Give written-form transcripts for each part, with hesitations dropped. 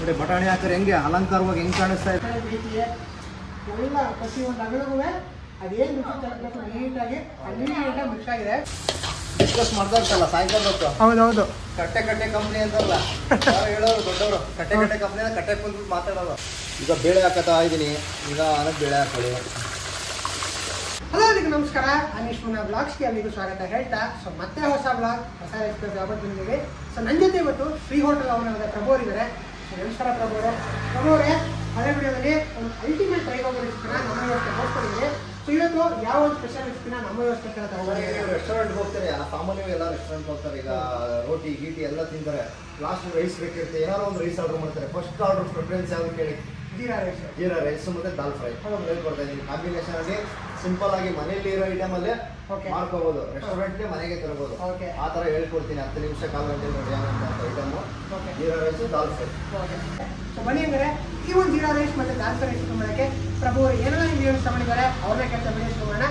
ನೋಡಿ ಬಟಾಣಿ ಹಾಕಿದ್ರೆ ಹೆಂಗೆ ಅಲಂಕಾರವಾಗಿ ಹೆಂಗೆ ಕಾಣಿಸ್ತಾ ಇದೆ. ಎಲ್ಲ ಪ್ರತಿಯೊಂದು ಅಗಳಿಗೂ ಅದೇನು ನೀಟಾಗಿ ಮಿಕ್ಸ್ ಆಗಿದೆ. ಡಿಸ್ಕಸ್ ಮಾಡ್ತಾ ಇರ್ತಲ್ಲ ಸಾಯಂಕಾಲ ಹೊತ್ತು. ಹೌದೌದು. ಕಟ್ಟೆ ಕಂಪ್ನಿ ಅಂತಲ್ಲ ಹೇಳೋರು ದೊಡ್ಡವರು. ಕಟ್ಟೆ ಕಂಪ್ನಿ ಕಟ್ಟೆ ಕುಂತು ಮಾತಾಡೋರು. ಈಗ ಬೇಳೆ ಹಾಕತ್ತಾ ಇದ್ದೀನಿ. ಈಗ ಅನ್ನಕ್ಕೆ ಬೇಳೆ ಹಾಕೊಳ್ಳಿ. ಹಲೋ ಅದಕ್ಕೆ ನಮಸ್ಕಾರ. ಅನೀಶ್ ಮುನ್ನಾ ಬ್ಲಾಗ್ಸ್ಗೆ ಅಲ್ಲಿಗೂ ಸ್ವಾಗತ ಹೇಳ್ತಾ ಮತ್ತೆ ಹೊಸ ಬ್ಲಾಗ್ ಹೊಸ ಎಕ್ಸ್ಪ್ರೆಸ್ ಯಾವತ್ತು ಬಂದಿದ್ದೀವಿ. ನನ್ನ ಜೊತೆ ಇವತ್ತು ಶ್ರೀ ಹೋಟೆಲ್ ಅವನಾದ ಪ್ರಭು ಅವರಿದ್ದಾರೆ. ನಮಸ್ಕಾರ ಪ್ರಭು ಅವರೇ. ಹಳೆ ವಿಡಿಯೋದಲ್ಲಿ ಒಂದು ಅಲ್ಟಿಮೇಟ್ ಟ್ರೈಗೋಬರ್ ರೆಸಿಪಿನ ನಮ್ಮ ವ್ಯವಸ್ಥೆ ತೋರಿಸ್ಕೊಂಡಿದ್ದೀವಿ. ಇವತ್ತು ಯಾವ ಒಂದು ಸ್ಪೆಷಲ್ ರೆಸಿಪಿನ ನಮ್ಮ ವ್ಯವಸ್ಥೆ ರೆಸ್ಟೋರೆಂಟ್ ಹೋಗ್ತಾರೆ. ಸಾಮಾನ್ಯವಾಗಿ ಎಲ್ಲ ರೆಸ್ಟೋರೆಂಟ್ ಹೋಗ್ತಾರೆ. ಈಗ ರೋಟಿ ಗೀಟಿ ಎಲ್ಲ ತಿಂತಾರೆ. ಲಾಸ್ಟ್ ರೈಸ್ ಬೇಕಿರುತ್ತೆ. ಏನಾದ್ರು ಒಂದು ರೈಸ್ ಆರ್ಡರ್ ಮಾಡ್ತಾರೆ. ಫಸ್ಟ್ ಆರ್ಡರ್ ಪ್ರಿಫರೆನ್ಸ್ ಯಾವ್ದು ಕೇಳಿ? ಜೀರಾ ರೈಸ್ ಮತ್ತೆ ದಾಲ್ ಫ್ರೈ ಹೇಳ್ಕೊಡ್ತಾ ಇದ್ದೀನಿ. ಕಾಂಬಿನೇಷನ್ ಅಲ್ಲಿ ಸಿಂಪಲ್ ಆಗಿ ಮನೆಯಲ್ಲಿ ಇರೋ ಐಟಮ್ ಅಲ್ಲೇ ಮಾಡ್ಕೋಬಹುದು. ರೆಸ್ಟೋರೆಂಟ್ಗೆ ಮನೆಗೆ ತರಬಹುದು. ಆ ತರ ಹೇಳ್ಕೊಡ್ತೀನಿ. 10 ನಿಮಿಷ ಕಾಲ್ ಗಂಟೆ ನೋಡಿ ಅಂತ ಐಟಮ್ ಜೀರಾ ರೈಸ್ ದಾಲ್ ಫ್ರೈ. ಬನ್ನಿ ಅಂದರೆ ಈ ಒಂದು ಜೀರಾ ರೈಸ್ ಮತ್ತೆ ದಾಲ್ ಫ್ರೈ ಮಾಡೋಕ್ಕೆ ಪ್ರಭು ಅವರು ಏನೆಲ್ಲ ಇಂಗ್ರೀಡಿಯೆಂಟ್ಸ್ ತಗೊಂಡಿದ್ದಾರೆ ಅವ್ರನ್ನ ಕೆಲಸ ಬೆಳೆಸ್ಕೊಳ್ಳೋಣ.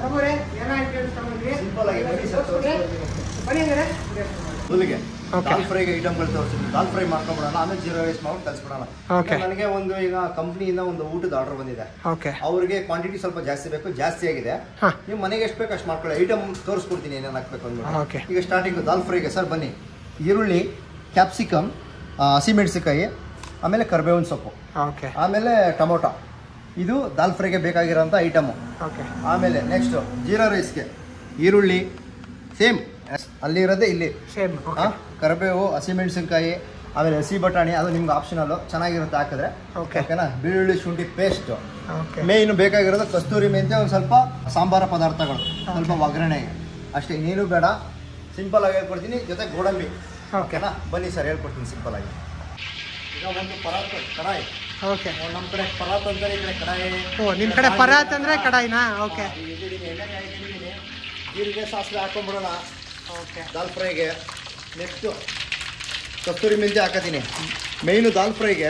ಪ್ರಭು ಅವರೇ ಏನೆಲ್ಲ ಇಂಗ್ರೀಡಿಯೆಂಟ್ಸ್ ತಗೊಂಡಿದ್ವಿ ಸಿಂಪಲ್ ಆಗಿ ಬನ್ನಿ ಅಂದರೆ ಮೊದಲಿಗೆ ದಾಲ್ ಫ್ರೈಗೆ ಐಟಮ್ಗಳು ತೋರಿಸ್ತೀನಿ. ದಾಲ್ ಫ್ರೈ ಮಾಡ್ಕೊಂಡ್ಬಿಡೋಣ. ಆಮೇಲೆ ಜೀರಾ ರೈಸ್ ಮಾಡ್ಕೊಂಡು ಕಲ್ಸ್ಬಿಡೋಣ. ನನಗೆ ಒಂದು ಈಗ ಕಂಪ್ನಿಯಿಂದ ಒಂದು ಊಟದ ಆರ್ಡರ್ ಬಂದಿದೆ. ಅವ್ರಿಗೆ ಕ್ವಾಂಟಿಟಿ ಸ್ವಲ್ಪ ಜಾಸ್ತಿ ಬೇಕು. ಜಾಸ್ತಿ ಆಗಿದೆ. ನೀವು ಮನೆಗೆ ಎಷ್ಟು ಬೇಕು ಅಷ್ಟು ಮಾಡ್ಕೊಳ್ಳಿ. ಐಟಮ್ ತೋರಿಸ್ಕೊಡ್ತೀನಿ ಏನೇನು ಹಾಕ್ಬೇಕು ಅಂದ್ಬಿಟ್ಟು. ಈಗ ಸ್ಟಾರ್ಟಿಂಗ್ ದಾಲ್ ಫ್ರೈಗೆ ಸರ್ ಬನ್ನಿ. ಈರುಳ್ಳಿ, ಕ್ಯಾಪ್ಸಿಕಮ್, ಹಸಿಮೆಣಸಿಕಾಯಿ, ಆಮೇಲೆ ಕರಿಬೇವಿನ ಸೊಪ್ಪು, ಆಮೇಲೆ ಟೊಮೊಟೊ. ಇದು ದಾಲ್ ಫ್ರೈಗೆ ಬೇಕಾಗಿರೋಂಥ ಐಟಮು. ಆಮೇಲೆ ನೆಕ್ಸ್ಟ್ ಜೀರಾ ರೈಸ್ಗೆ ಈರುಳ್ಳಿ ಸೇಮ್ ಅಲ್ಲಿ ಇರೋದೇ ಇಲ್ಲಿ ಸೇಮ್. ಕರಿಬೇವು, ಹಸಿಮೆಣಸಿನ್ಕಾಯಿ, ಆಮೇಲೆ ಹಸಿ ಬಟಾಣಿ. ಅದು ನಿಮ್ಗೆ ಆಪ್ಷನಲ್ಲು, ಚೆನ್ನಾಗಿರುತ್ತೆ ಹಾಕಿದ್ರೆ. ಓಕೆನಾ? ಬೆಳ್ಳುಳ್ಳಿ ಶುಂಠಿ ಪೇಸ್ಟ್. ಮೇಯ್ನು ಬೇಕಾಗಿರೋದು ಕಸ್ತೂರಿ ಮೆಂತ್ಯ, ಒಂದು ಸ್ವಲ್ಪ ಸಾಂಬಾರ ಪದಾರ್ಥಗಳು, ಸ್ವಲ್ಪ ಒಗ್ಗರಣೆಗೆ ಅಷ್ಟೇ. ನೀನು ಬೇಡ, ಸಿಂಪಲ್ ಆಗಿ ಹೇಳ್ಕೊಡ್ತೀನಿ. ಜೊತೆ ಗೋಡಂಬಿ. ಓಕೆನಾ? ಬನ್ನಿ ಸರ್ ಹೇಳ್ಕೊಡ್ತೀನಿ ಸಿಂಪಲ್ ಆಗಿ. ಈಗ ಒಂದು ಪರಾತ್ ಕಡಾಯಿ. ನಮ್ಮ ಕಡೆ ಪರಾತ್ ಅಂತಾರೆ, ಈ ಕಡೆ ಕಡಾಯಿ. ನಿಮ್ಮ ಕಡೆ ಪರಾತ್ ಅಂದ್ರೆ ಕಡಾಯಿನಾ? ಓಕೆ. ಜೀರಿಗೆ ಸಾಸಿವೆ ಹಾಕೊಂಡ್ಬಿಡೋಣ ದಾಲ್ ಫ್ರೈಗೆ. ನೆಕ್ಸ್ಟು ಕಸ್ತೂರಿ ಮೆಂತ್ಯ ಹಾಕತೀನಿ. ಮೇಯ್ನು ದಾಲ್ ಫ್ರೈಗೆ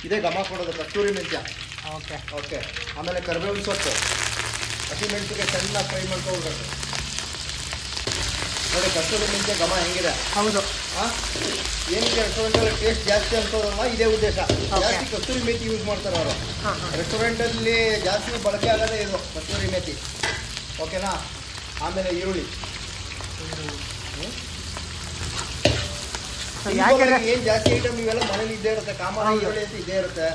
ಇದೇ ಘಮ ಕೊಡೋದು, ಕಸ್ತೂರಿ ಮೆಂತ್ಯ. ಓಕೆ. ಆಮೇಲೆ ಕರಿಬೇವಿನ ಸೊಪ್ಪು, ಹಸಿಮೆಣಸಿಗೆ ಚೆನ್ನಾಗಿ ಫ್ರೈ ಮಾಡ್ಕೊಳ್ಬೇಕು. ನೋಡಿ ಕಸ್ತೂರಿ ಮೆಂತ್ಯ ಘಮ ಹೆಂಗಿದೆ. ಹೌದು. ಏನಕ್ಕೆ ರೆಸ್ಟೋರೆಂಟಲ್ಲಿ ಟೇಸ್ಟ್ ಜಾಸ್ತಿ ಅನ್ಸೋದಲ್ಲ, ಇದೇ ಉದ್ದೇಶ. ಜಾಸ್ತಿ ಕಸ್ತೂರಿ ಮೇಥಿ ಯೂಸ್ ಮಾಡ್ತಾರೆ ಅವರು. ರೆಸ್ಟೋರೆಂಟಲ್ಲಿ ಜಾಸ್ತಿ ಬಳಕೆ ಆಗೋದೇ ಇದು ಕಸ್ತೂರಿ ಮೇಥಿ. ಓಕೆನಾ? ಆಮೇಲೆ ಈರುಳ್ಳಿ. ಏನ್ ಜಾಸ್ತಿ ಐಟಮ್ ಇವೆಲ್ಲ ಮನೇಲಿ ಇದ್ದೇ ಇರುತ್ತೆ. ಕಾಮನ್ ಈರುಳ್ಳಿ ಅಂತ ಇದ್ದೇ ಇರುತ್ತೆ.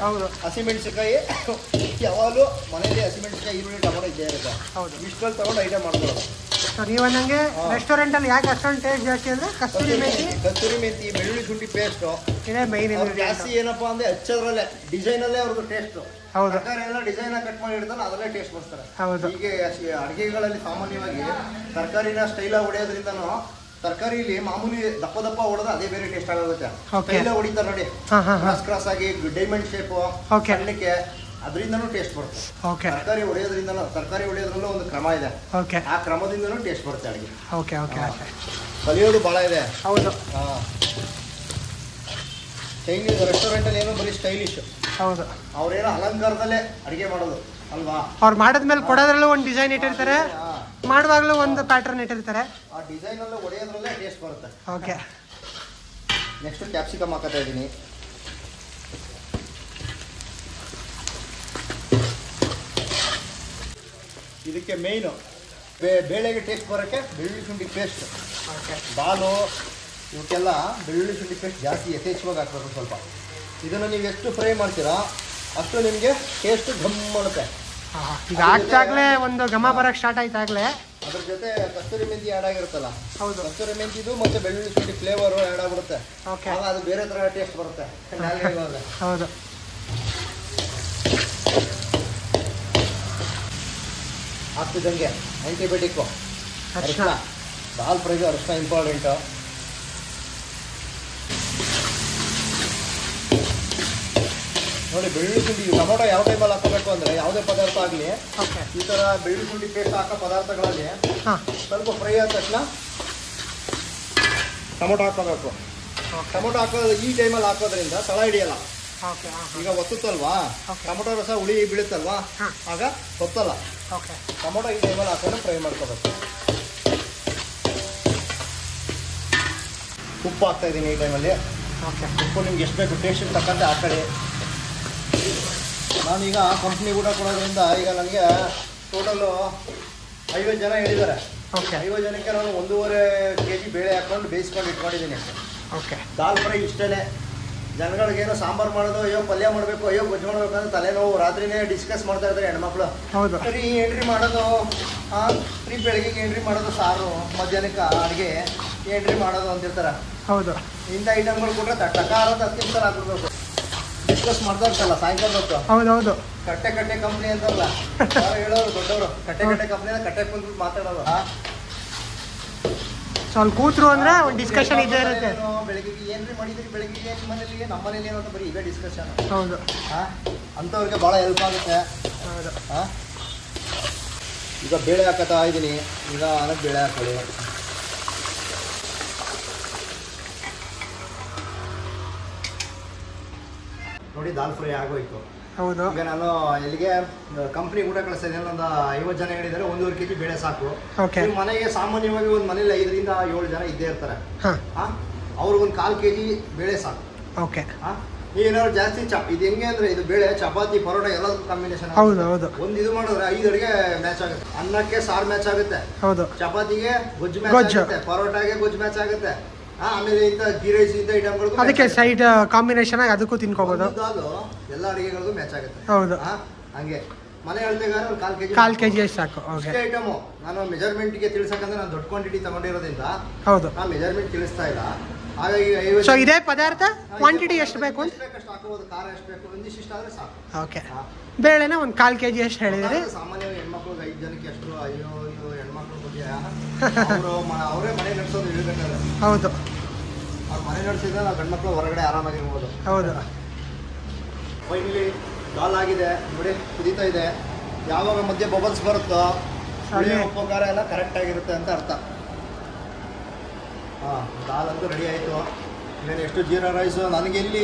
ಹಸಿಮೆಣಸಿಕಾಯಿ ಯಾವಾಗಲೂ ಮನೇಲಿ ಹಸಿಮೆಣಸಿಕಾಯಿ, ಈರುಳ್ಳಿ, ಟೊಮೊಟೊ ಇದ್ದೇ ಇರುತ್ತೆ. ಇಷ್ಟಲ್ಲಿ ತಗೊಂಡು ಐಟಮ್ ಮಾಡ್ಕೊಳ್ಳೋದು. ನೀವು ನಂಗೆ ರೆಸ್ಟೋರೆಂಟ್ ಅಲ್ಲಿ ಯಾಕೆ ಅಷ್ಟೊಂದು ಟೇಸ್ಟ್ ಜಾಸ್ತಿ ಅಂದ್ರೆ ಕಸ್ತೂರಿ ಮೆಥಿ, ಬೆಳ್ಳುಳ್ಳಿ ಶುಂಠಿ ಪೇಸ್ಟ್ ಇದೇ ಮೈನ್. ಜಾಸ್ತಿ ಏನಪ್ಪಾ ಅಂದ್ರೆ ಹಚ್ಚೋದ್ರಲ್ಲೇ ಡಿಸೈನ್ ಅಲ್ಲೇ ಅವ್ರದ್ದು ಟೇಸ್ಟ್. ಹೌದು. ತರಕಾರಿ ಎಲ್ಲ ಡಿಸೈನ್ ಕಟ್ ಮಾಡಿ ಇಡ್ತಾನೆ, ಅದರಲ್ಲೇ ಟೇಸ್ಟ್ ಬರ್ತಾರೆ. ಹೌದು. ಹೀಗೆ ಅಡುಗೆಗಳಲ್ಲಿ ಸಾಮಾನ್ಯವಾಗಿ ತರಕಾರಿನ ಸ್ಟೈಲಾಗಿ ಹೊಡೆಯೋದ್ರಿಂದನೂ, ತರಕಾರಿಲಿ ಮಾಮೂಲಿ ದಪ್ಪ ದಪ್ಪ ಹೊಡೆದು ಅದೇ ಬೇರೆ ಟೇಸ್ಟ್ ಆಗುತ್ತೆ. ಸ್ಟೈಲ ಹೊಡಿತಾರೆ ನೋಡಿ, ಕ್ರಾಸ್ ಆಗಿ ಡೈಮಂಡ್ ಶೇಪು, ಸಣ್ಣಕ್ಕೆ, ಅದರಿಂದನೂ ಟೇಸ್ಟ್ ಬರುತ್ತೆ. ತರಕಾರಿ ಹೊಡೆಯೋದ್ರಲ್ಲೂ ಒಂದು ಕ್ರಮ ಇದೆ. ಆ ಕ್ರಮದಿಂದನೂ ಟೇಸ್ಟ್ ಬರುತ್ತೆ ಅಡುಗೆ. ಕಲಿಯೋದು ಬಹಳ ಇದೆ. ಹೌದು. ಚೈನೀಸ್ ರೆಸ್ಟೋರೆಂಟಲ್ಲಿ ಏನೋ ಬರೀ ಸ್ಟೈಲಿಶ್. ಹೌದು. ಅವ್ರೇನೋ ಅಲಂಕಾರದಲ್ಲೇ ಅಡುಗೆ ಮಾಡೋದು ಅಲ್ವಾ? ಅವ್ರು ಮಾಡಿದ್ಮೇಲೆ ಕೊಡೋದ್ರಲ್ಲೂ ಒಂದು ಡಿಸೈನ್ ಇಟ್ಟಿರ್ತಾರೆ, ಮಾಡುವಾಗಲೂ ಒಂದು ಪ್ಯಾಟರ್ನ್ ಇಟ್ಟಿರ್ತಾರೆ. ಆ ಡಿಸೈನ್ ಎಲ್ಲ ಹೊಡೆಯೋದ್ರಲ್ಲೇ ಟೇಸ್ಟ್ ಬರುತ್ತೆ. ಓಕೆ. ನೆಕ್ಸ್ಟ್ ಕ್ಯಾಪ್ಸಿಕಮ್ ಹಾಕೋತಾ ಇದ್ದೀನಿ. ಇದಕ್ಕೆ ಮೇಯ್ನು ಬೇಳೆಗೆ ಟೇಸ್ಟ್ ಬರೋಕ್ಕೆ ಬೆಳ್ಳುಳ್ಳಿ ಶುಂಠಿ ಪೇಸ್ಟ್. ದಾಲು ಇವಕ್ಕೆಲ್ಲ ಬೆಳ್ಳುಳ್ಳಿ ಶುಂಠಿ ಪೇಸ್ಟ್ ಜಾಸ್ತಿ ಯಥೇಚ್ಛವಾಗಿ ಹಾಕ್ಬೇಕು. ಸ್ವಲ್ಪ ಇದನ್ನು ನೀವು ಎಷ್ಟು ಫ್ರೈ ಮಾಡ್ತೀರಾ ಅಷ್ಟು ನಿಮಗೆ ಟೇಸ್ಟ್ ಘಮ್ ಮಾಡುತ್ತೆ. ಈಗ ಆಗ್ತಾಗಲೇ ಒಂದು ಘಮ ಬರೋಕ್ಕೆ ಸ್ಟಾರ್ಟ್ ಆಯ್ತಾಗಲೇ ಅದ್ರ ಜೊತೆ ಕಸ್ತೂರಿ ಮೆಂತಿ ಆ್ಯಡ್ ಆಗಿರುತ್ತಲ್ಲ. ಹೌದು. ಕಸ್ತೂರಿ ಮೆಂತಿದು ಮತ್ತೆ ಬೆಳ್ಳುಳ್ಳಿ ಶುಂಠಿ ಫ್ಲೇವರು ಆ್ಯಡ್ ಆಗ್ಬಿಡುತ್ತೆ. ಅದು ಬೇರೆ ಥರ ಟೇಸ್ಟ್ ಬರುತ್ತೆ. ಹೌದು. ಆಗ್ತಿದ್ದಂಗೆ ಆಂಟಿಬಯೋಟಿಕ್ಕು ಅರಿಶಿನ. ದಾಲ್ ಫ್ರೈಗೆ ಅರಿಶಿನ ಇಂಪಾರ್ಟೆಂಟು. ನೋಡಿ ಬೆಳ್ಳುಳ್ಳಿ ಶುಂಠಿ, ಟೊಮೊಟೊ ಯಾವ ಟೈಮಲ್ಲಿ ಹಾಕೋಬೇಕು ಅಂದರೆ ಯಾವುದೇ ಪದಾರ್ಥ ಆಗಲಿ ಈ ಥರ ಬೆಳ್ಳುಳ್ಳಿ ಶುಂಠಿ ಪೇಸ್ಟ್ ಹಾಕೋ ಪದಾರ್ಥಗಳಲ್ಲಿ ಸ್ವಲ್ಪ ಫ್ರೈ ಆದ ತಕ್ಷಣ ಟೊಮೊಟೊ ಹಾಕೋಬೇಕು. ಟೊಮೊಟೊ ಹಾಕೋದು ಈ ಟೈಮಲ್ಲಿ ಹಾಕೋದ್ರಿಂದ ತಳ ಹಿಡಿಯಲ್ಲ. ಈಗ ಒತ್ತುತ್ತಲ್ವಾ, ಟೊಮೊಟೊ ರಸ ಹುಳಿ ಬೀಳುತ್ತಲ್ವಾ, ಆಗ ಹೊತ್ತಲ್ಲ. ಟೊಮೊಟೊ ಈ ಟೈಮಲ್ಲಿ ಹಾಕೊಂಡು ಫ್ರೈ ಮಾಡ್ಕೋಬೇಕು. ಉಪ್ಪು ಹಾಕ್ತಾ ಇದ್ದೀನಿ ಈ ಟೈಮಲ್ಲಿ. ಓಕೆ. ಉಪ್ಪು ನಿಮ್ಗೆ ಎಷ್ಟು ಬೇಕು ಟೇಸ್ಟಿಗೆ ತಕ್ಕಂತೆ ಹಾಕೊಳ್ಳಿ. ನಾನೀಗ ಕಂಪ್ನಿ ಊಟ ಕೊಡೋದ್ರಿಂದ ಈಗ ನನಗೆ ಟೋಟಲು 50 ಜನ ಹೇಳಿದ್ದಾರೆ. ಓಕೆ. 50 ಜನಕ್ಕೆ ನಾನು 1.5 kg ಬೇಳೆ ಹಾಕ್ಕೊಂಡು ಬೇಯಿಸ್ಕೊಂಡು ಇಟ್ಕೊಂಡಿದ್ದೀನಿ. ಓಕೆ. ದಾಲ್ ಫ್ರೈ ಇಷ್ಟೇ. ಜನಗಳಿಗೇನೋ ಸಾಂಬಾರು ಮಾಡೋದು, ಅಯ್ಯೋ ಪಲ್ಯ ಮಾಡಬೇಕು, ಅಯ್ಯೋ ಗೊಜ್ಜು ಮಾಡಬೇಕು ಅಂತ ತಲೆನೋವು. ರಾತ್ರಿನೇ ಡಿಸ್ಕಸ್ ಮಾಡ್ತಾ ಇರ್ತಾರೆ ಹೆಣ್ಮಕ್ಳು. ಹೌದು. ಸರಿ ಎಂಟ್ರಿ ಮಾಡೋದು, ಫ್ರೀ ಬೆಳಗ್ಗೆ ಎಂಟ್ರಿ ಮಾಡೋದು ಸಾರು, ಮಧ್ಯಾಹ್ನಕ್ಕೆ ಅಡುಗೆ ಎಂಟ್ರಿ ಮಾಡೋದು ಅಂತಿರ್ತಾರೆ. ಹೌದು. ಇಂಥ ಐಟಮ್ಗಳು ಕೊಟ್ಟರೆ ಟಕಾರ 10 ನಿಮಿಷ ಹಾಕ್ಬಿಡ್ಬೇಕು. ಡಿಸ್ಕಸ್ ಮಾಡ್ತಾ ಇರ್ತಲ್ಲ ಸಾಯಂಕಾಲ ಹೊತ್ತು. ಹೌದೌದು. ಕಟ್ಟೆ ಕಂಪ್ನಿ ಅಂತಾರಲ್ಲ, ಹೇಳೋರು ದೊಡ್ಡವರು, ಕಟ್ಟೆ ಕಂಪ್ನಿ ಕಟ್ಟೆ ಕುಂತು ಮಾತಾಡೋದು. ಸೊ ಅಲ್ಲಿ ಕೂತ್ರು ಅಂದ್ರೆ ಒಂದು ಡಿಸ್ಕಷನ್ ಇದ್ದೇ ಇರುತ್ತೆ. ಬೆಳಗ್ಗೆ ಏನ್ರಿ ಮಾಡಿದ್ರಿ, ಬೆಳಗ್ಗೆ ಮನೇಲಿ ನಮ್ಮ ಮನೇಲಿ ಏನಂತ ಬರೀ ಇದೇ ಡಿಸ್ಕಷನ್. ಹೌದು. ಅಂಥವ್ರಿಗೆ ಭಾಳ ಹೆಲ್ಪ್ ಆಗುತ್ತೆ. ಹೌದು. ಈಗ ಬೇಳೆ ಹಾಕತ್ತಾ ಇದ್ದೀನಿ. ಈಗ ಅನ್ನಕ್ಕೆ ಬೇಳೆ ಹಾಕೊಳ್ಳಿ. ನೋಡಿ ದಾಲ್ ಫ್ರೈ ಆಗೋಯ್ತು. ಹೌದು. ಈಗ ನಾನು ಎಲ್ಲಿಗೆ ಕಂಪ್ನಿ ಊಟ ಕಳಿಸ್ತಾ ಇದ್ದೀನಿ. ಒಂದು 50 ಜನ ಹೇಳಿದ್ದಾರೆ, 1.5 kg ಬೇಳೆ ಸಾಕು. ಓಕೆ. ಮನೆಗೆ ಸಾಮಾನ್ಯವಾಗಿ ಒಂದು ಮನೇಲಿ 5 ರಿಂದ 7 ಜನ ಇದ್ದೇ ಇರ್ತಾರೆ. ಅವ್ರಿಗೊಂದು 1/4 kg ಬೇಳೆ ಸಾಕು. ಓಕೆ. ಏನಾದ್ರು ಜಾಸ್ತಿ ಇದು ಹೆಂಗೆ ಅಂದ್ರೆ ಇದು ಬೇಳೆ ಚಪಾತಿ ಪರೋಟ ಎಲ್ಲದಕ್ಕೂ ಕಾಂಬಿನೇಷನ್. ಹೌದು ಹೌದು. ಒಂದು ಇದು ಮಾಡಿದ್ರೆ 5 ಅಡಿಗೆ ಮ್ಯಾಚ್ ಆಗುತ್ತೆ. ಅನ್ನಕ್ಕೆ ಸಾರು ಮ್ಯಾಚ್ ಆಗುತ್ತೆ. ಹೌದು. ಚಪಾತಿಗೆ ಗೊಜ್ಜು ಮ್ಯಾಚ್ ಆಗುತ್ತೆ. ಪರೋಟಾಗೆ ಗೊಜ್ಜು ಮ್ಯಾಚ್ ಆಗುತ್ತೆ. ಆಮೇಲೆ ಇಂಥ ಗೀ ರೈಸ್ ಇಂಥ ಐಟಮ್ಗಳು ಅದಕ್ಕೆ ಸೈಡ್ ಕಾಂಬಿನೇಷನ್ ಆಗಿ ಅದಕ್ಕೂ ತಿನ್ಕೋಬಹುದು. ದಾಲು ಎಲ್ಲ ಅಡಿಗೆಗಳಿಗೂ ಮ್ಯಾಚ್ ಆಗುತ್ತೆ. ಹೌದು. ಹಂಗೆ ಮನೆ ಹೇಳ್ಬೇಕಾದ್ರೆ ಒಂದು 1/4 kg ಅಷ್ಟು ಸಾಕು. ಓಕೆ. ಐಟಮು ನಾನು ಮೆಜರ್ಮೆಂಟ್ಗೆ ತಿಳಿಸಕ್ಕಂದ್ರೆ ನಾನು ದೊಡ್ಡ ಕ್ವಾಂಟಿಟಿ ತಗೊಂಡಿರೋದ್ರಿಂದ ಹೌದು ನಾನು ಮೆಜರ್ಮೆಂಟ್ ತಿಳಿಸ್ತಾ ಇಲ್ಲ. ಹಾಗಾಗಿ ಸೊ ಇದೇ ಪದಾರ್ಥ ಕ್ವಾಂಟಿಟಿ ಎಷ್ಟು ಬೇಕು ಅಂತ ಹಾಕೋದು, ಖಾರ ಎಷ್ಟು ಬೇಕು ಒಂದಿಷ್ಟು ಆದ್ರೆ ಸಾಕು. ಓಕೆ. ಬೇಳೆನ ಒಂದು 1/4 kg ಎಷ್ಟು ಹೇಳಿದ್ರಿ. ಸಾಮಾನ್ಯವಾಗಿ ಹೆಣ್ಮಕ್ಳಿಗೆ 5 ಜನಕ್ಕೆ ಎಷ್ಟು. ಅಯ್ಯೋ ಹೆಣ್ಮಕ್ಳ ಬಗ್ಗೆ ಅವರೇ ಮನೆ ನಡೆಸೋದು ಹೇಳ್ಬೇಕಾದ್ರೆ. ಹೌದು. ಅವ್ರು ಮನೆ ನಡೆಸಿದ್ರೆ ನಾವು ಗಂಡ್ಮಕ್ಳು ಹೊರಗಡೆ ಆರಾಮಾಗಿರ್ಬೋದು. ಹೌದು. ಫೈನಲಿ ದಾಲ್ ಆಗಿದೆ ನೋಡಿ, ಕುದೀತಾ ಇದೆ. ಯಾವಾಗ ಮಧ್ಯೆ ಬಬಲ್ಸ್ ಬರುತ್ತೋ ಉಪ್ಪು ಖಾರ ಎಲ್ಲ ಕರೆಕ್ಟ್ ಆಗಿರುತ್ತೆ ಅಂತ ಅರ್ಥ. ದಾಲ್ ಅಂತೂ ರೆಡಿ ಆಯಿತು. ಇನ್ನೇನು ಎಷ್ಟು ಜೀರಾ ರೈಸ್ ನನಗೆ ಎಲ್ಲಿ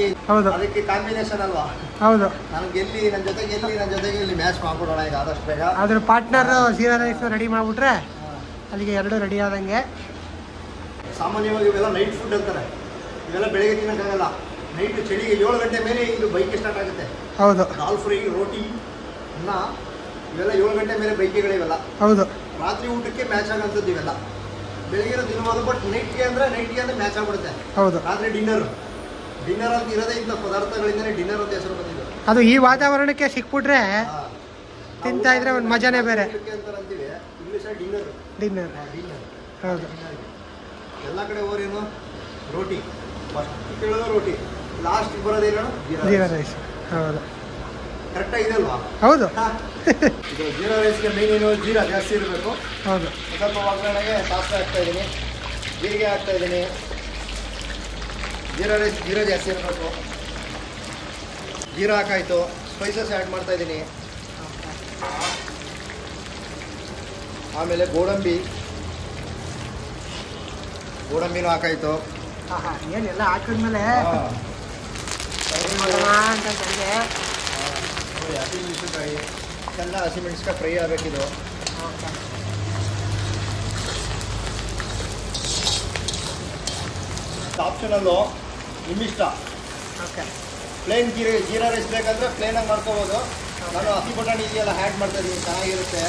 ಅದಕ್ಕೆ ಕಾಂಬಿನೇಷನ್ ಅಲ್ವಾ. ಹೌದು. ನನಗೆ ಎಲ್ಲಿ ನನ್ನ ಜೊತೆಗೆ ಇಲ್ಲಿ ಮ್ಯಾಚ್ ಮಾಡ್ಬಿಡೋಣ ಈಗ ಆದಷ್ಟು ಬೇಗ. ಅದ್ರ ಪಾರ್ಟ್ನರ್ ಜೀರಾ ರೈಸ್ ರೆಡಿ ಮಾಡಿಬಿಟ್ರೆ ಅಲ್ಲಿಗೆ 2 ರೆಡಿ ಆದಂಗೆ. ಸಾಮಾನ್ಯವಾಗಿ ಇವೆಲ್ಲ ನೈಟ್ ಫುಡ್ ಅಂತಾರೆ. ಇವೆಲ್ಲ ಬೆಳಗ್ಗೆ ತಿನ್ನೋಕ್ಕಾಗಲ್ಲ. ನೈಟ್ ಚಳಿಗೆ 7 ಗಂಟೆ ಮೇಲೆ ಇದು ಬೈಕ್ ಸ್ಟಾರ್ಟ್ ಆಗುತ್ತೆ. ಹೌದು. ದಾಲ್ ಫ್ರೈ, ರೋಟಿ, ಅನ್ನ ಇವೆಲ್ಲ 7 ಗಂಟೆ ಮೇಲೆ ಬೈಕಿಗಳಿವೆಲ್ಲ. ಹೌದು. ರಾತ್ರಿ ಊಟಕ್ಕೆ ಮ್ಯಾಚ್ ಆಗೋಂಥದ್ದು ಇವೆಲ್ಲ. ಬೆಳಗ್ಗೆ ತಿನ್ಬೋದು, ಬಟ್ ನೈಟ್ಗೆ ಅಂದರೆ ಮ್ಯಾಚ್ ಆಗ್ಬಿಡುತ್ತೆ. ಹೌದು. ರಾತ್ರಿ ಡಿನ್ನರ್ ಅಂತ ಇರೋದೇ ಇಂಥ ಪದಾರ್ಥಗಳಿಂದನೇ ಡಿನ್ನರ್ ಅಂತ ಹೆಸರು ಬಂದಿದ್ದು. ಅದು ಈ ವಾತಾವರಣಕ್ಕೆ ಸಿಕ್ಬಿಟ್ರೆ ತಿಂತಾ ಇದ್ರೆ ಒಂದು ಮಜಾನೇ ಬೇರೆ. ಅಂತೀವಿ ಇಂಗ್ಲೀಷಲ್ಲಿ ಡಿನ್ನರ್. ಹೌದು. ಎಲ್ಲ ಕಡೆ ಹೋರೇನು ರೋಟಿ, ಫಸ್ಟ್ ಕೇಳೋದು ರೋಟಿ, ಲಾಸ್ಟ್ ಬರೋದೇನು ಜೀರಾ ರೈಸ್. ಹೌದು. ಕರೆಕ್ಟಾಗಿದೆ ಅಲ್ವಾ. ಹೌದು. ಇದು ಜೀರಾ ರೈಸ್ಗೆ ಮೇನ್ ಏನು, ಜೀರಾ ಜಾಸ್ತಿ ಇರಬೇಕು. ಹೌದು. ಸ್ವಲ್ಪ ಒಗ್ಗರಣೆಗೆ ಸಾಸಿವೆ ಹಾಕ್ತಾಯಿದ್ದೀನಿ, ಜೀರಿಗೆ ಹಾಕ್ತಾಯಿದ್ದೀನಿ. ಜೀರಾ ಜಾಸ್ತಿ ಇರಬೇಕು. ಜೀರಾ ಹಾಕಾಯಿತು, ಸ್ಪೈಸಸ್ ಆ್ಯಡ್ ಮಾಡ್ತಾಯಿದ್ದೀನಿ. ಆಮೇಲೆ ಗೋಡಂಬಿನೂ ಹಾಕಾಯಿತು. ಏನೆಲ್ಲ ಹಾಕಿದ್ಮೇಲೆ ಹಸಿಮೆಣಸಿನ್ಕಾಯಿ ಎಲ್ಲ ಹಸಿಮೆಣಸಿನ್ಕಾಯಿ ಫ್ರೈ ಆಗಬೇಕಿದು. ಆಪ್ಷನಲ್ಲು ನಿಮ್ಮಿಷ್ಟ. ಓಕೆ. ಪ್ಲೇನ್ ಜೀರಾ ರೈಸ್ ಬೇಕಂದರೆ ಪ್ಲೇನಾಗಿ ಮಾಡ್ಕೋಬೋದು. ನಾನು ಹಸಿ ಬಟಾಣಿ ಇದೆಯಲ್ಲ ಆ್ಯಡ್ ಮಾಡ್ತಾಯಿದ್ದೀನಿ, ಚೆನ್ನಾಗಿರುತ್ತೆ,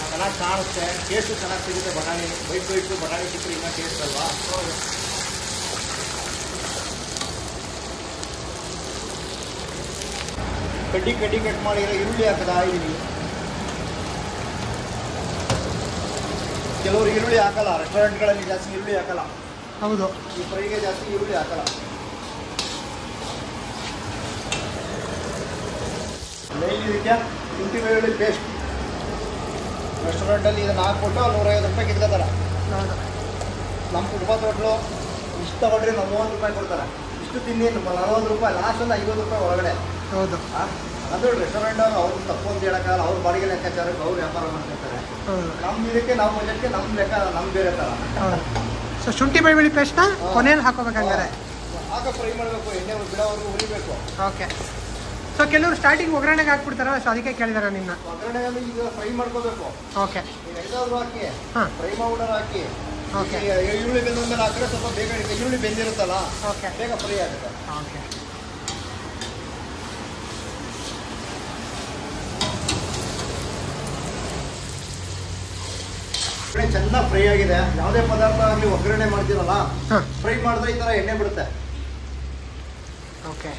ಚೆನ್ನಾಗಿ ಕಾಣುತ್ತೆ, ಟೇಸ್ಟು ಚೆನ್ನಾಗಿ ಸಿಗುತ್ತೆ. ಬಟಾಣಿ ಬೈಟು ಬಟಾಣಿ ಸಿಕ್ಕರೆ ಇನ್ನೂ ಟೇಸ್ಟ್ ಅಲ್ವಾ. ಕಡ್ಡಿ ಕಟ್ ಮಾಡಿರೋ ಈರುಳ್ಳಿ ಹಾಕದಾ ಇದ್ದೀನಿ. ಕೆಲವರು ಈರುಳ್ಳಿ ಹಾಕಲ್ಲ, ರೆಸ್ಟೋರೆಂಟ್ಗಳಲ್ಲಿ ಜಾಸ್ತಿ ಈರುಳ್ಳಿ ಹಾಕಲ್ಲ. ಹೌದು. ಈ ಫ್ರೈಗೆ ಜಾಸ್ತಿ ಈರುಳ್ಳಿ ಹಾಕಲ್ಲ. ಮೇನ್ ಇದಕ್ಕೆ ಶುಂಠಿ ಬೆಳ್ಳುಳ್ಳಿ ಪೇಸ್ಟ್. ರೆಸ್ಟೋರೆಂಟಲ್ಲಿ ಇದನ್ನು ಹಾಕ್ಬಿಟ್ಟು 150 ರೂಪಾಯಿ ಕಿತ್ಕೋತಾರೆ. ನಮ್ಮ ಫುಟ್ಪಾತ್ ಹೋಟ್ಲು ಇಷ್ಟು ತಗೊಂಡ್ರೆ 30 ರೂಪಾಯಿ ಕೊಡ್ತಾರೆ. ಇಷ್ಟು ತಿನ್ನಿ 40 ರೂಪಾಯಿ, ಲಾಸ್ಟ್ ಒಂದು 50 ರೂಪಾಯಿ ಒಳಗಡೆ. ಹೌದು. ಅದು ರೆಸ್ಟೋರೆಂಟ್ ಅವ್ರು ತಪ್ಪು ಅಂತ ಹೇಳೋಕ್ಕಾಗಲ್ಲ. ಅವ್ರ ಬಾಡಿಗೆ ಲೆಕ್ಕಾಚಾರಕ್ಕೆ ಅವ್ರು ವ್ಯಾಪಾರ ಮಾಡ್ತಿರ್ತಾರೆ. ನಮ್ಮ ಇದಕ್ಕೆ ನಮ್ಮ ಬಜೆಟ್ಗೆ ನಮ್ಮ ಲೆಕ್ಕ ನಮ್ಮ ಬೇರೆ ಥರ. ಸೊ ಶುಂಠಿ ಬೆಳ್ಳುಳ್ಳಿ ಪೇಸ್ಟ್ನ ಕೊನೆಯಲ್ಲಿ ಹಾಕೋಬೇಕಂಗಾರೆ ಆಗ ಫ್ರೈ ಮಾಡಬೇಕು, ಎಣ್ಣೆ ಬಿಡೋವರೆಗೂ ಹುರಿಬೇಕು. ಓಕೆ. ಸೊ ಕೆಲವರು ಸ್ಟಾರ್ಟಿಂಗ್ ಒಗ್ಗರಣೆಗೆ ಹಾಕ್ಬಿಡ್ತಾರಲ್ಲ, ಸೊ ಅದಕ್ಕೆ ಕೇಳಿದಾರೆ ನಿನ್ನ. ಒಗ್ಗರಣೆಗೆ ಈಗ ಫ್ರೈ ಮಾಡ್ಕೋಬೇಕು. ಓಕೆ. ಈಗ ಐದಾದ್ರು ಹಾಕಿ ಫ್ರೈ ಪೌಡರ್ ಹಾಕಿ. ಓಕೆ. ಈರುಳ್ಳಿ ಬೆಂದ ಮೇಲೆ ಹಾಕಿದ್ರೆ ಸ್ವಲ್ಪ ಬೇಗ ಈರುಳ್ಳಿ ಬೆಂದಿರುತ್ತಲ್ಲ, ಓಕೆ, ಬೇಗ ಫ್ರೈ ಆಗುತ್ತೆ. ಓಕೆ. ಚೆನ್ನಾಗಿ ಫ್ರೈ ಆಗಿದೆ. ಯಾವುದೇ ಪದಾರ್ಥ ಆಗಲಿ ಒಗ್ಗರಣೆ ಮಾಡ್ತೀರಲ್ಲ, ಫ್ರೈ ಮಾಡಿದ್ರೆ ಈ ತರ ಎಣ್ಣೆ ಬಿಡುತ್ತೆ. ಓಕೆ,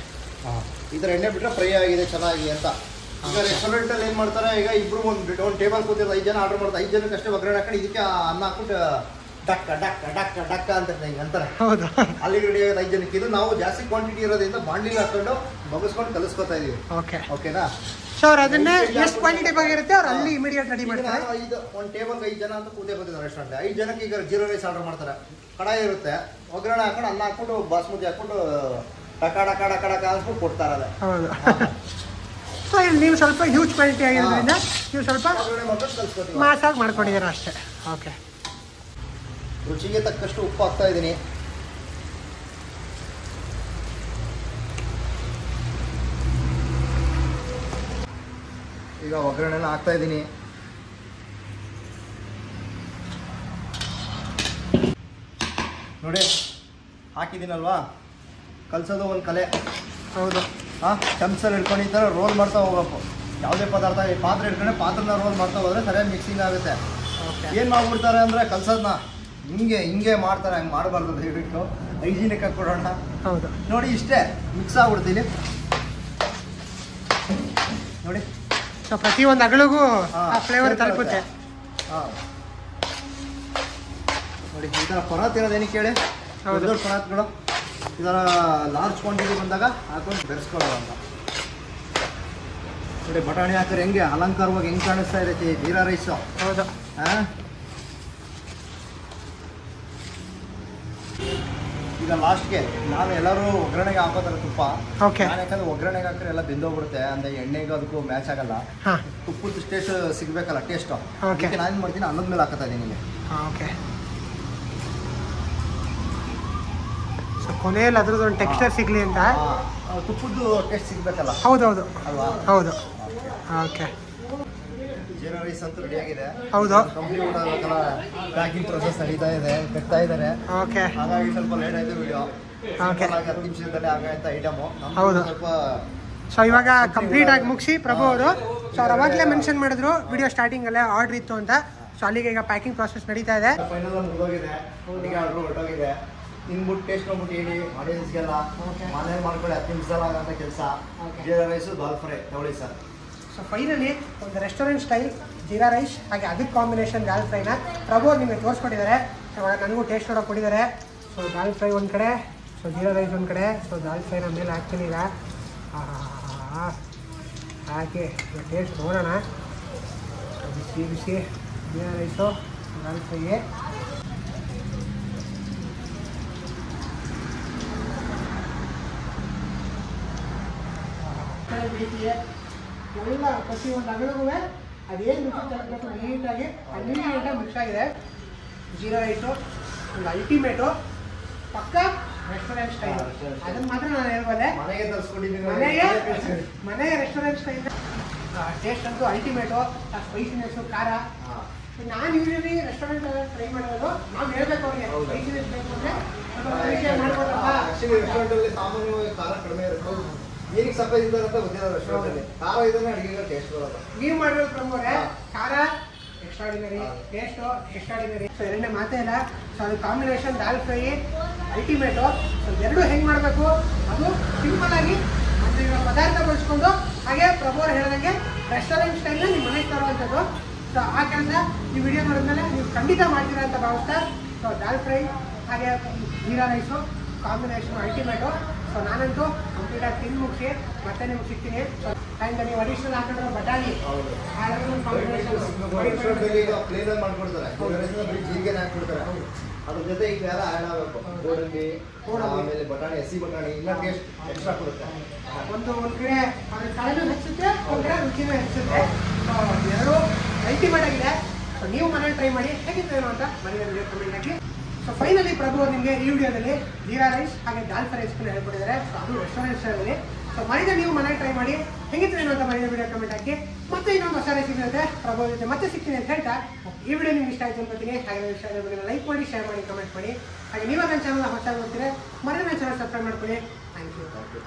ಈ ತರ ಎಣ್ಣೆ ಬಿಟ್ರೆ ಫ್ರೈ ಆಗಿದೆ ಚೆನ್ನಾಗಿ ಅಂತ. ಈಗ ರೆಸ್ಟೋರೆಂಟ್ ಅಲ್ಲಿ ಏನ್ ಮಾಡ್ತಾರೆ, ಈಗ ಇಬ್ರು ಒಂದು ಟೇಬಲ್ ಕೂತಿರೋದು 5 ಜನ ಆರ್ಡರ್ ಮಾಡ್ತಾರೆ, 5 ಜನಕ್ಕೆ ಅಷ್ಟೇ ಒಗ್ಗರಣೆ ಹಾಕೊಂಡು ಇದಕ್ಕೆ ಅನ್ನ ಹಾಕ್ಬಿಟ್ಟು ಡಕ್ಕ ಡಕ್ಕ ಡಕ್ಕ ಡಕ್ಕ ಅಂತ ಹಿಂಗೆ ಅಂತಾರೆ. ಹೌದು, ಅಲ್ಲಿ ರೆಡಿ ಆಗೋದು 5 ಜನಕ್ಕೆ. ಇದು ನಾವು ಜಾಸ್ತಿ ಕ್ವಾಂಟಿಟಿ ಇರೋದ್ರಿಂದ ಬಾಂಡಿಗೆ ಹಾಕೊಂಡು ಬಗ್ಗಿಸ್ಕೊಂಡು ಕಲಿಸ್ಕೊತಾ ಇದೀವಿ. ಓಕೆ, ಓಕೆನಾ? ಸೊ ಅದನ್ನೇ ಎಷ್ಟು ಕ್ವಾಂಟಿಟಿ ಬಗ್ಗೆ ಇರುತ್ತೆ ಅವ್ರು ಅಲ್ಲಿ ಇಮಿಡಿಯೇಟ್ ರೆಡಿ ಮಾಡ್ತಾರೆ. ಇದು ಒಂದು ಟೇಬಲ್ಗೆ 5 ಜನ ಅಂತ ಕೂತೇ ಕೂತಿದ್ದಾರೆ ರೆಸ್ಟೋರೆಂಟ್. 5 ಜನಕ್ಕೆ ಈಗ ಜೀರಾ ರೈಸ್ ಆರ್ಡರ್ ಮಾಡ್ತಾರೆ. ಕಡಾಯಿ ಇರುತ್ತೆ, ಒಗ್ಗರಣೆ ಹಾಕೊಂಡು ಅನ್ನ ಹಾಕ್ಬಿಟ್ಟು ಬಾಸ್ಮತಿ ಹಾಕ್ಬಿಟ್ಟು ಡಕ ಡಕ ಡಕ ಡಕ ಅನ್ಸ್ಬಿಟ್ಟು ಕೊಡ್ತಾರೆ. ಹೌದು. ಸೊ ಇಲ್ಲಿ ನೀವು ಸ್ವಲ್ಪ ಹ್ಯೂಜ್ ಕ್ವಾಲಿಟಿ ಆಗಿರೋದ್ರಿಂದ ನೀವು ಸ್ವಲ್ಪ ಮಾಸಾಗಿ ಮಾಡ್ಕೊಂಡಿದ್ದೀರಾ ಅಷ್ಟೇ. ಓಕೆ, ರುಚಿಗೆ ತಕ್ಕಷ್ಟು ಉಪ್ಪು ಹಾಕ್ತಾ ಇದ್ದೀನಿ. ಈಗ ಒಗ್ಗರಣೆನ ಹಾಕ್ತಾ ಇದ್ದೀನಿ. ನೋಡಿ ಹಾಕಿದ್ದೀನಲ್ವಾ, ಕಲ್ಸೋದು ಒಂದು ಕಲೆ. ಹೌದು, ಚಮಚಲ್ಲಿ ಹಿಡ್ಕೊಂಡು ಈ ಥರ ರೋಲ್ ಮಾಡ್ತಾ ಹೋಗ್ಬೇಕು. ಯಾವುದೇ ಪದಾರ್ಥ ಈ ಪಾತ್ರೆ ಹಿಡ್ಕೊಂಡೆ ಪಾತ್ರನ ರೋಲ್ ಮಾಡ್ತಾ ಹೋದ್ರೆ ಸರಿಯಾಗಿ ಮಿಕ್ಸಿಂಗ್ ಆಗುತ್ತೆ. ಏನು ಮಾಡ್ಬಿಡ್ತಾರೆ ಅಂದರೆ ಕಲ್ಸೋದನ್ನ ಹಿಂಗೆ ಮಾಡ್ತಾರೆ, ಹಂಗೆ ಮಾಡಬಾರ್ದು ಅಂತ ಹೇಳ್ಬಿಟ್ಟು ಹೈಜೀನಿಕ್ ಆಗಿ ಕೊಡೋಣ. ಹೌದು, ನೋಡಿ ಇಷ್ಟೇ ಮಿಕ್ಸ್ ಆಗ್ಬಿಡ್ತೀನಿ ನೋಡಿ. ಸೊ ಪ್ರತಿಯೊಂದು ಅಗಳಿಗೂ ಆ ಫ್ಲೇವರ್ ತಲುಪುತ್ತೆ. ನೋಡಿ ಈ ಥರ ಪರಾತ್ ಇರೋದು ಏನಕ್ಕೆ ಹೇಳಿ, ದೊಡ್ಡ ಪರಾತ್ಗಳು ಈ ಥರ ಲಾರ್ಜ್ ಕ್ವಾಂಟಿಟಿ ಬಂದಾಗ ಹಾಕೊಂಡು ಬೆರೆಸ್ಕೊಳ್ಳೋದು ಅಂತ. ನೋಡಿ ಬಟಾಣಿ ಹಾಕಿದ್ರೆ ಹೆಂಗೆ ಅಲಂಕಾರವಾಗಿ ಹೆಂಗೆ ಕಾಣಿಸ್ತಾ ಇರುತ್ತೆ ಜೀರಾ ರೈಸು. ಹೌದು, ಈಗ ಲಾಸ್ಟ್ಗೆ ನಾನು ಎಲ್ಲರೂ ಒಗ್ಗರಣೆಗೆ ಹಾಕೋತಾರೆ ತುಪ್ಪ. ಓಕೆ, ನಾನು ಯಾಕಂದ್ರೆ ಒಗ್ಗರಣೆಗೆ ಹಾಕಿದ್ರೆ ಎಲ್ಲ ಬೆಂದೋಗ್ಬಿಡುತ್ತೆ, ಅಂದ್ರೆ ಎಣ್ಣೆಗೆ ಅದಕ್ಕೂ ಮ್ಯಾಚ್ ಆಗಲ್ಲ. ತುಪ್ಪದ ಟೇಸ್ಟ್ ಸಿಗ್ಬೇಕಲ್ಲ ಟೇಸ್ಟು. ಅದಕ್ಕೆ ನಾನು ಮಾಡ್ತೀನಿ ಅನ್ನದ ಮೇಲೆ ಹಾಕೋತಾ ಇದ್ದೀನಿ ನಿಮಗೆ. ಓಕೆ, ಸೊ ಕೊನೆಯಲ್ಲಿ ಅದ್ರದ್ದು ಒಂದು ಟೆಕ್ಸ್ಚರ್ ಸಿಗಲಿ ಅಂತ ತುಪ್ಪದ್ದು ಟೇಸ್ಟ್ ಸಿಗ್ಬೇಕಲ್ಲ. ಹೌದೌದು ಅಲ್ವಾ? ಹೌದು. ಓಕೆ, ಜೀರಾ ರೈಸ್ ಅಂತೂ ರೆಡಿ ಆಗಿದೆ. ಹೌದು, ಕಂಪ್ನಿ ಊಟ ಆಗಬೇಕಲ್ಲ, ಪ್ಯಾಕಿಂಗ್ ಪ್ರೊಸೆಸ್ ನಡೀತಾ ಇದೆ, ಕಟ್ತಾ ಇದ್ದಾರೆ. ಓಕೆ, ಹಾಗಾಗಿ ಸ್ವಲ್ಪ ಲೇಟ್ ಆಯ್ತು ವಿಡಿಯೋ. ಓಕೆ, 10 ನಿಮಿಷದಲ್ಲೇ ಆಗೈತೆ ಐಟಮು. ಹೌದು. ಸ್ವಲ್ಪ ಸೊ ಇವಾಗ ಕಂಪ್ಲೀಟ್ ಆಗಿ ಮುಗಿಸಿ ಪ್ರಭು ಅವರು. ಸೊ ಅವ್ರು ಅವಾಗಲೇ ಮೆನ್ಷನ್ ಮಾಡಿದ್ರು ವಿಡಿಯೋ ಸ್ಟಾರ್ಟಿಂಗಲ್ಲೇ ಆರ್ಡ್ರ್ ಇತ್ತು ಅಂತ. ಸೊ ಅಲ್ಲಿಗೆ ಈಗ ಪ್ಯಾಕಿಂಗ್ ಪ್ರಾಸೆಸ್ ನಡೀತಾ ಇದೆ. ಫೈನಲ್ ಒಂದು ಮುಗಿದೋಗಿದೆ, ಅಡುಗೆ ಆರ್ಡ್ರು ಹೊರಟೋಗಿದೆ. ತಿನ್ಬಿಟ್ಟು ಟೇಸ್ಟ್ ನೋಡ್ಬಿಟ್ಟು ಹೇಳಿ ಆಡಿಯನ್ಸ್ಗೆಲ್ಲ. ಮನೇಲಿ ಮಾಡ್ಕೊಳ್ಳಿ 10 ನಿಮಿಷದಲ್ಲಿ ಆಗೋಂಥ ಕೆಲಸ. ಜೀರಾ ರೈಸು ದಾಲ್ ಫ್ರೈ ತಗೊಳ್ಳಿ ಸರ್. ಸೊ ಫೈನಲಿ ಒಂದು ರೆಸ್ಟೋರೆಂಟ್ ಸ್ಟೈಲ್ ಜೀರಾ ರೈಸ್ ಹಾಗೆ ಅದಕ್ಕೆ ಕಾಂಬಿನೇಷನ್ ದಾಲ್ ಫ್ರೈನ ಪ್ರಭು ಅವ್ರು ನಿಮಗೆ ತೋರಿಸ್ಕೊಟ್ಟಿದ್ದಾರೆ. ಇವಾಗ ನನಗೂ ಟೇಸ್ಟ್ ನೋಡೋಕೆ ಕೊಟ್ಟಿದ್ದಾರೆ. ಸೊ ದಾಲ್ ಫ್ರೈ ಒಂದು ಕಡೆ, ಸೊ ಜೀರಾ ರೈಸ್ ಒಂದು ಕಡೆ. ಸೊ ದಾಲ್ ಫ್ರೈನ ಮೇಲೆ ಹಾಕ್ತೀನಿ ಈಗ. ಹಾಕಿ ಟೇಸ್ಟ್ ನೋಡೋಣ. ಬಿಸಿ ಬಿಸಿ ಜೀರಾ ರೈಸು ದಾಲ್ ಫ್ರೈಗೆ. ಎಲ್ಲ ಪ್ರತಿಯೊಂದು ಅಗಳಿಗೂ ಅದೇನು ರುಚಿ ತರಬೇಕು ನೀಟಾಗಿ ಅನ್ಲಿಮಿಟೆಡ್ ಮಿಕ್ಸ್ ಆಗಿದೆ. ಜೀರಾ ರೈಸು ಒಂದು ಅಲ್ಟಿಮೇಟು, ಪಕ್ಕ ರೆಸ್ಟೋರೆಂಟ್ ಸ್ಟೈಲ್. ಅದನ್ನು ಮಾತ್ರ ನಾನು ಹೇಳ್ಬೋದೆ, ಮನೆಗೆ ತರಿಸ್ಕೊಂಡಿದ್ದೀನಿ. ಮನೆ ರೆಸ್ಟೋರೆಂಟ್ ಸ್ಟೈಲ್ ಟೇಸ್ಟ್ ಅಂತೂ ಅಲ್ಟಿಮೇಟು. ಆ ಸ್ಪೈಸಿನೆಸ್ಸು, ಖಾರ. ನಾನು ಯೂಶಲಿ ರೆಸ್ಟೋರೆಂಟ್ ಟ್ರೈ ಮಾಡೋದು, ನಾವು ಹೇಳ್ಬೇಕು ಅವ್ರಿಗೆ ಸ್ಪೈಸಿನೆಸ್ ಬೇಕು ಅಂದರೆ ಮಾಡ್ಬೋದಪ್ಪ. ರೆಸ್ಟೋರೆಂಟಲ್ಲಿ ಸಾಮಾನ್ಯವಾಗಿ ಖಾರ ಕಡಿಮೆ ಇರುತ್ತೆ. ಏನಕ್ಕೆ ಸಪ್ಪೆ ಇದ್ದಾರೆ ಅಂತ ಗೊತ್ತಿಲ್ಲ ರೆಸ್ಟೋರೆಂಟಲ್ಲಿ. ಖಾರ ಇದನ್ನ ಅಡುಗೆಗೆ ಟೇಸ್ಟ್ ಬರೋದು. ನೀವು ಮಾಡಿರೋದು ಪ್ರಮೋರೆ ಖಾರ ಎಕ್ಸ್ಟ್ರಾಡಿನರಿ, ಟೇಸ್ಟು ಎಕ್ಸ್ಟ್ರಾಡಿನರಿ. ಸೊ ಎರಡನೇ ಮಾತೇ ಇಲ್ಲ. ಸೊ ಅದು ಕಾಂಬಿನೇಷನ್ ದಾಲ್ ಫ್ರೈ ಅಲ್ಟಿಮೇಟು. ಸೊ ಎರಡು ಹೆಂಗೆ ಮಾಡಬೇಕು ಅದು ಸಿಂಪಲ್ ಆಗಿ ಒಂದು ಇವಾಗ ಪದಾರ್ಥ ಬಳಸ್ಕೊಂಡು ಹಾಗೆ ಪ್ರಭು ಅವ್ರು ಹೇಳಿದಂಗೆ ರೆಸ್ಟೋರೆಂಟ್ ಸ್ಟೈಲ್ನ ನಿಮ್ಮ ಮನೆಗೆ ತರುವಂಥದ್ದು. ಸೊ ಆ ಕೆಲಸ ಈ ವಿಡಿಯೋ ನೋಡಿದ್ಮೇಲೆ ನೀವು ಖಂಡಿತ ಮಾಡ್ತೀರಾ ಅಂತ ಭಾವಿಸ್ತಾ. ಸೊ ದಾಲ್ ಫ್ರೈ ಹಾಗೆ jeera rice combination ultimate. So ನಾನಂತೂ ಕಂಪ್ಲೀಟಾಗಿ ತಿಂದು ಮುಗಿಸಿ ಮತ್ತೆ ನಿಮ್ಗೆ ಸಿಗ್ತೀನಿ. ಸೊ ಟೈಮ್ ನೀವು ಅಡಿಷನಲ್ ಹಾಕಿದ್ರೆ ಬಟಾಣಿ ಪ್ಲೇನ್ ಮಾಡ್ಕೊಡ್ತಾರೆ, ಜೀರಿಗೆ ಹಾಕ್ಬಿಡ್ತಾರೆ. ಅದ್ರ ಜೊತೆ ಈಗ ಎಲ್ಲ ಆ್ಯಡ್ ಆಗಬೇಕು. ಗೋಡಂಬಿ, ಆಮೇಲೆ ಬಟಾಣಿ, ಹಸಿ ಬಟಾಣಿ, ಇಲ್ಲ ಟೇಸ್ಟ್ ಎಕ್ಸ್ಟ್ರಾ ಕೊಡುತ್ತೆ. ಒಂದು ಕಡೆ ಅದ್ರ ಕಳೆನೂ ಹೆಚ್ಚುತ್ತೆ, ಒಂದು ಕಡೆ ರುಚಿನೂ ಹೆಚ್ಚುತ್ತೆ. ಸೊ ಎರಡು ಅಲ್ಟಿಮೇಟ್ ಆಗಿದೆ. ಸೊ ನೀವು ಮನೇಲಿ ಟ್ರೈ ಮಾಡಿ ಹೇಗಿತ್ತು ಏನು ಅಂತ ಮನೇಲಿ ವಿಡಿಯೋ ಕಮೆಂಟ್ ಹಾಕಿ. ಸೊ ಫೈನಲಿ ಪ್ರಭು ನಿಮಗೆ ಈ ವಿಡಿಯೋದಲ್ಲಿ ಜೀರಾ ರೈಸ್ ಹಾಗೆ ದಾಲ್ ಫ್ರೈ ರೆಸಿಪಿನ ಹೇಳ್ಕೊಟ್ಟಿದ್ದಾರೆ. ಸೊ ಅದು ರೆಸ್ಟೋರೆಂಟ್ ಸ್ಟೈಲಲ್ಲಿ. ಸೊ ಮನೆಗೆ ನೀವು ಮನೆಗೆ ಟ್ರೈ ಮಾಡಿ ಹೆಂಗಿತ್ತು ಏನು ಅಂತ ಮನೆಯ ವಿಡಿಯೋ ಕಮೆಂಟ್ ಹಾಕಿ. ಮತ್ತೆ ಇನ್ನೊಂದು ಹೊಸ ರೆಸಿಪಿ ಜೊತೆ ಪ್ರಭು ಜೊತೆ ಮತ್ತೆ ಸಿಗ್ತೀನಿ ಅಂತ ಹೇಳ್ತಾ ಈ ವಿಡಿಯೋ ನಿಮ್ಗೆ ಇಷ್ಟ ಆಯ್ತು ಅನ್ಕೋತೀನಿ. ಹಾಗೆ ಇಷ್ಟ ಆದ ವಿಡಿಯೋ ಲೈಕ್ ಮಾಡಿ, ಶೇರ್ ಮಾಡಿ, ಕಮೆಂಟ್ ಮಾಡಿ. ಹಾಗೆ ನೀವಾಗ ನನ್ನ ಚಾನಲ್ ಹೊಸ ನೋಡ್ತೀರಾ ಮನೆ ನನ್ನ ಚಾನಲ್ ಸಬ್ಸ್ಕ್ರೈಬ್ ಮಾಡ್ಕೊಳ್ಳಿ. Thank you.